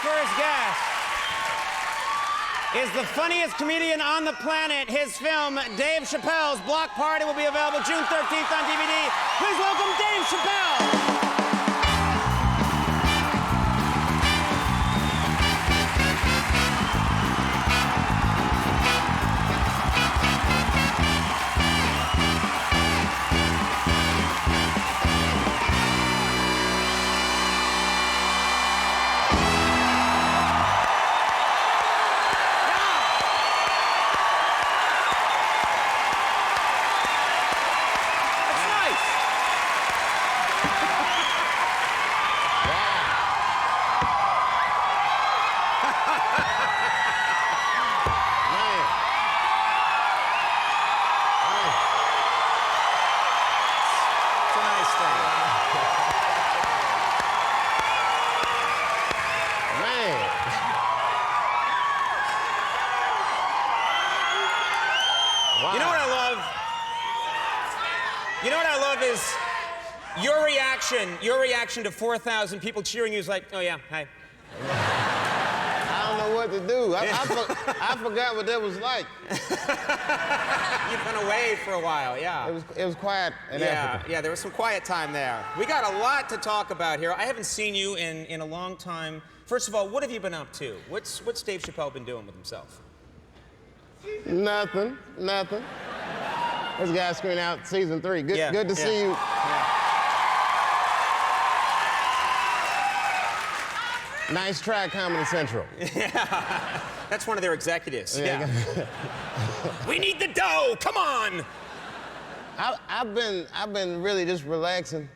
first guest is the funniest comedian on the planet. His film, Dave Chappelle's Block Party, will be available June 13th on DVD. Please welcome Dave Chappelle. Wow. You know what I love? You know what I love is your reaction to 4,000 people cheering you is like, oh yeah, hi. I don't know what to do. I forgot what that was like. You've been away for a while, yeah. It was quiet in Africa. Yeah, there was some quiet time there. We got a lot to talk about here. I haven't seen you in a long time. First of all, what have you been up to? What's Dave Chappelle been doing with himself? Nothing. This guy screening out season 3. Good to see you. Yeah. Nice try, Comedy Central. Yeah, that's one of their executives. Yeah. We need the dough. Come on. I've been really just relaxing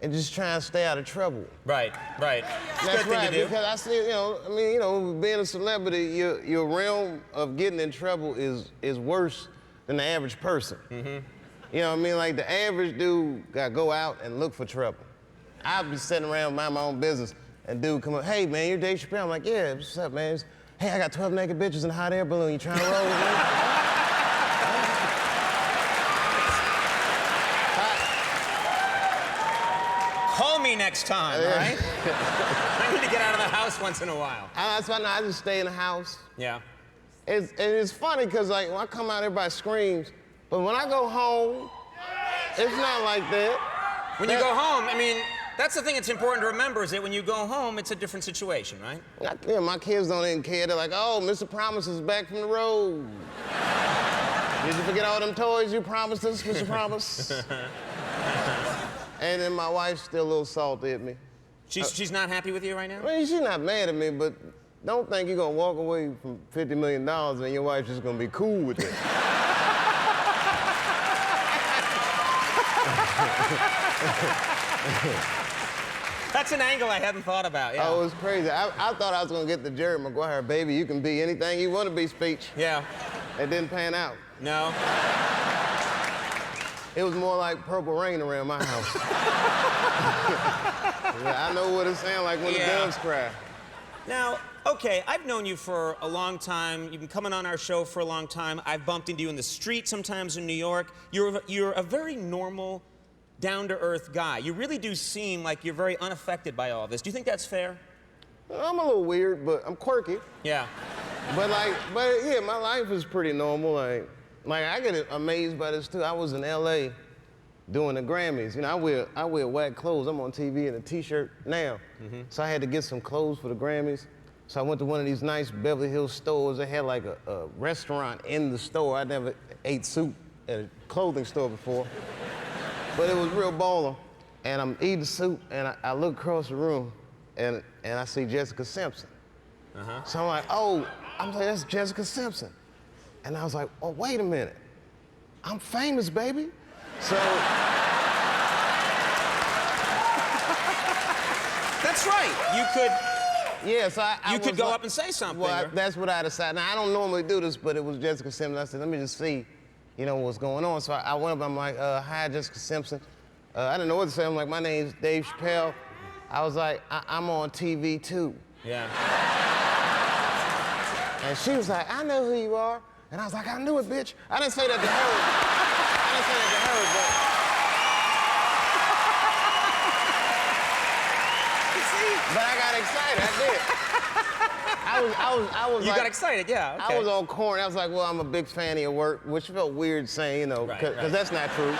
and just trying to stay out of trouble. Right. It's a That's good thing right, to do. because I see, being a celebrity, your realm of getting in trouble is worse than the average person. Mm-hmm. You know what I mean? Like the average dude got to go out and look for trouble. I'd be sitting around mind my own business, and dude come up, hey man, you're Dave Chappelle. I'm like, yeah, what's up, man? Hey, I got 12 naked bitches in a hot air balloon. You trying to roll with me? Call me next time, all right? I need to get out of the house once in a while. That's why I just stay in the house. Yeah. It's funny because like when I come out, everybody screams, but when I go home, it's not like that. When you go home, I mean, that's the thing that's important to remember is that when you go home, it's a different situation, right? Yeah, my kids don't even care. They're like, oh, Mr. Promise is back from the road. Did you forget all them toys you promised us, Mr. Promise? And then my wife's still a little salty at me. She's not happy with you right now? I mean, she's not mad at me, but don't think you're gonna walk away from $50 million and your wife's just gonna be cool with it. That's an angle I hadn't thought about, yeah. Oh, it was crazy. I thought I was gonna get the Jerry Maguire, baby, you can be anything you wanna be speech. Yeah. It didn't pan out. No? It was more like Purple Rain around my house. I know what it sounds like when the doves cry. Now, okay, I've known you for a long time. You've been coming on our show for a long time. I've bumped into you in the street sometimes in New York. You're a very normal, down-to-earth guy. You really do seem like you're very unaffected by all this. Do you think that's fair? I'm a little weird, but I'm quirky. Yeah. But yeah, my life is pretty normal. Like I get amazed by this too. I was in LA doing the Grammys. You know, I wear whack clothes. I'm on TV in a t-shirt now. Mm-hmm. So I had to get some clothes for the Grammys. So I went to one of these nice Beverly Hills stores. They had like a restaurant in the store. I never ate soup at a clothing store before. But it was real baller. And I'm eating soup and I look across the room and I see Jessica Simpson. Uh-huh. So I'm like, oh, that's Jessica Simpson. And I was like, oh, wait a minute. I'm famous, baby. So. That's right. You could. Yeah, so you could go up and say something. Well, that's what I decided. Now, I don't normally do this, but it was Jessica Simpson. I said, let me just see, what's going on. So I went up, I'm like, hi, Jessica Simpson. I didn't know what to say. I'm like, my name's Dave Chappelle. I was like, I'm on TV too. Yeah. And she was like, I know who you are. And I was like, I knew it, bitch. I didn't say that to her. But I got excited, I did. I was You like, got excited, yeah. Okay. I was on corn. I was like, well, I'm a big fan of your work, which felt weird saying, you know, because that's not true.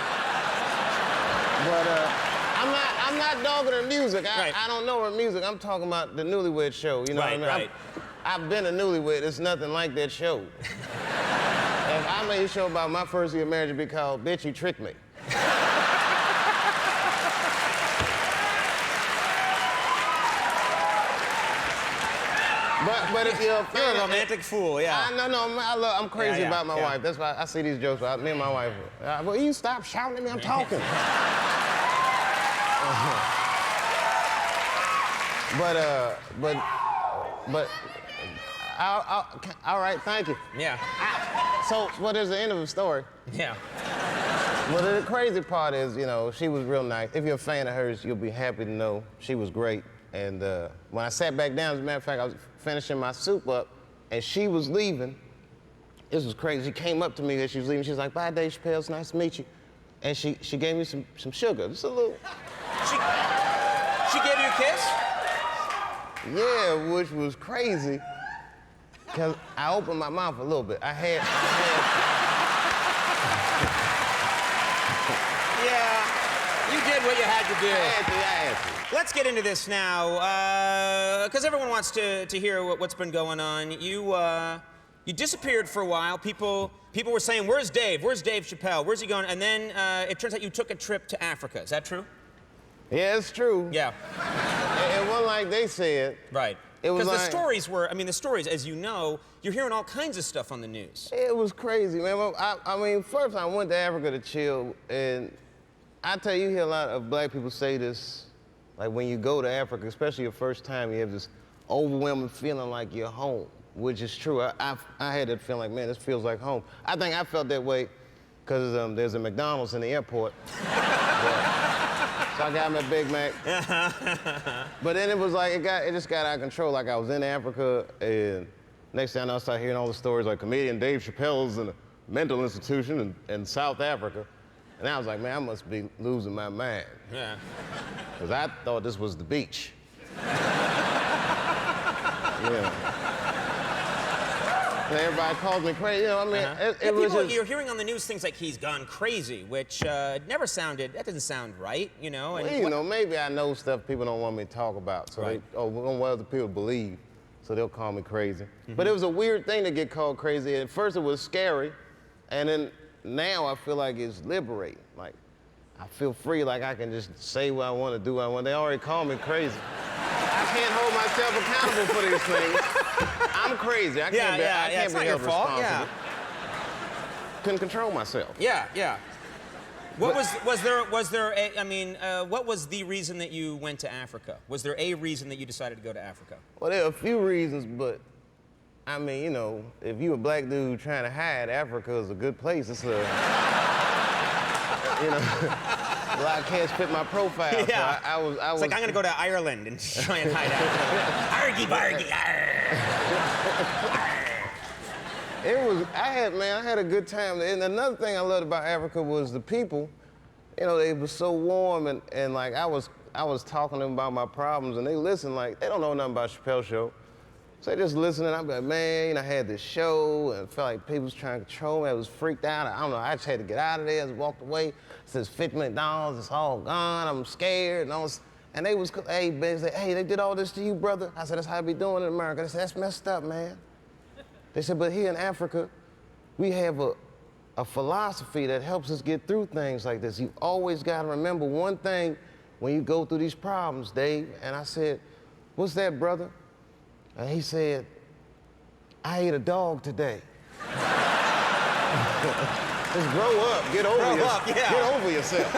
But I'm not dogging her music. I don't know her music. I'm talking about the Newlywed Show. You know what I mean? Right. I've been a newlywed. It's nothing like that show. If I made a show about my first year of marriage, it'd be called "Bitch, You Tricked Me." But if you're a fan, You're a romantic fool, yeah. I'm crazy Yeah, about my wife. That's why I see these jokes about me and my wife. Well, you stop shouting at me. I'm talking. But all right, thank you. Yeah. There's the end of the story. Yeah. Well, the crazy part is, you know, she was real nice. If you're a fan of hers, you'll be happy to know she was great. And when I sat back down, as a matter of fact, I was finishing my soup up, and she was leaving. This was crazy. She came up to me as she was leaving. She was like, "Bye, Dave Chappelle. It's nice to meet you." And she gave me some sugar, just a little. She gave you a kiss? Yeah, which was crazy, because I opened my mouth a little bit. I had Yeah, you did what you had to do. I had to. Let's get into this now, because everyone wants to hear what's been going on. You disappeared for a while. People were saying, "Where's Dave? Where's Dave Chappelle? Where's he going?" And then it turns out you took a trip to Africa. Is that true? Yeah, it's true. Yeah. It wasn't like they said. Right. It was Because like, the stories, as you know, you're hearing all kinds of stuff on the news. it was crazy, man. Well, I mean, first I went to Africa to chill, and I tell you, you hear a lot of black people say this, like when you go to Africa, especially your first time, you have this overwhelming feeling like you're home, which is true. I had that feeling like, man, this feels like home. I think I felt that way because there's a McDonald's in the airport. So I got my Big Mac. But then it was like, it just got out of control. Like I was in Africa, and next thing I know, I started hearing all the stories like comedian Dave Chappelle's in a mental institution in South Africa. And I was like, man, I must be losing my mind. Yeah. Because I thought this was the beach. Yeah. And everybody calls me crazy. You know, I mean, it was just... You're hearing on the news things like he's gone crazy, which that doesn't sound right, you know? And Well, you know, maybe I know stuff people don't want me to talk about. So Right. what other people believe. So they'll call me crazy. But it was a weird thing to get called crazy. At first it was scary. And then now I feel like it's liberating. Like, I feel free, like I can just say what I want to do what I want. They already call me crazy. I can't hold myself accountable for these things. I'm crazy. I can't it's be not your held fault. responsible. Yeah. Couldn't control myself. Yeah. What was the reason that you went to Africa? Was there a reason that you decided to go to Africa? Well, there are a few reasons, but I mean, you know, if you a black dude trying to hide, Africa is a good place. It's a, you know, a lot of cats fit my profile. Yeah. So I was. It's like, I'm gonna go to Ireland and try and hide out. Argy bargy, I had a good time. And another thing I loved about Africa was the people. You know, they were so warm, and like I was talking to them about my problems, and they listened like they don't know nothing about Chappelle's show. So they just listening. I'm like, man, I had this show, and it felt like people was trying to control me. I was freaked out. I don't know. I just had to get out of there. I just walked away. It says $50 million. It's all gone. I'm scared. And they was, hey, they said, hey, they did all this to you, brother. I said, that's how they be doing in America. They said, that's messed up, man. They said, but here in Africa, we have a philosophy that helps us get through things like this. You always got to remember one thing when you go through these problems, Dave. And I said, what's that, brother? And he said, I ate a dog today. Just grow up, get over yourself.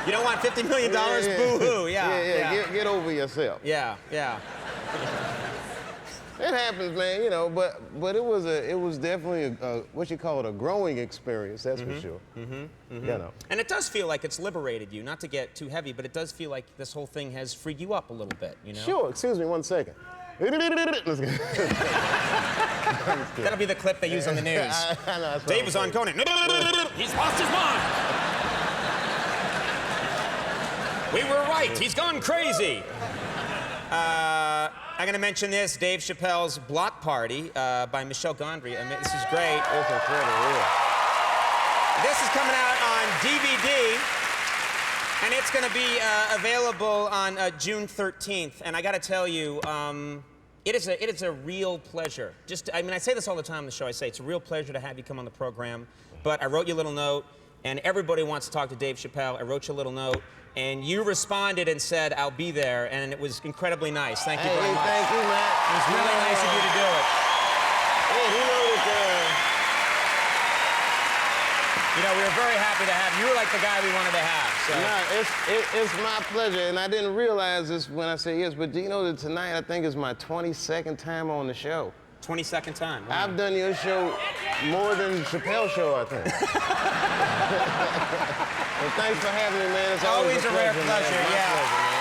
You don't want $50 million? Boo-hoo, yeah. Get over yourself. Yeah. It happens, man, you know, but it was definitely a growing experience, that's for sure. You know. And it does feel like it's liberated you, not to get too heavy, but it does feel like this whole thing has freed you up a little bit, you know? Sure, excuse me 1 second. Let's go. That'll be the clip they use on the news. I know, Dave was on Conan. He's lost his mind. We were right. He's gone crazy. I'm going to mention this, Dave Chappelle's Block Party by Michel Gondry. I mean, this is great. That's incredible, yeah. This is coming out on DVD, and it's going to be available on June 13th. And I got to tell you, it is a real pleasure. I mean, I say this all the time on the show. I say it's a real pleasure to have you come on the program. But I wrote you a little note, and everybody wants to talk to Dave Chappelle. I wrote you a little note. And you responded and said, I'll be there, and it was incredibly nice. Thank you very much. Thank you, man. It was really nice of you to do it. Hey, You know, we were very happy to have you. You were like the guy we wanted to have. So. No, it's my pleasure, and I didn't realize this when I said yes, but do you know that tonight I think is my 22nd time on the show? 22nd time. Wow. I've done your show more than Chappelle's show, I think. Well, thanks for having me, man. It's always a rare pleasure, pleasure, man. My yeah. pleasure, man.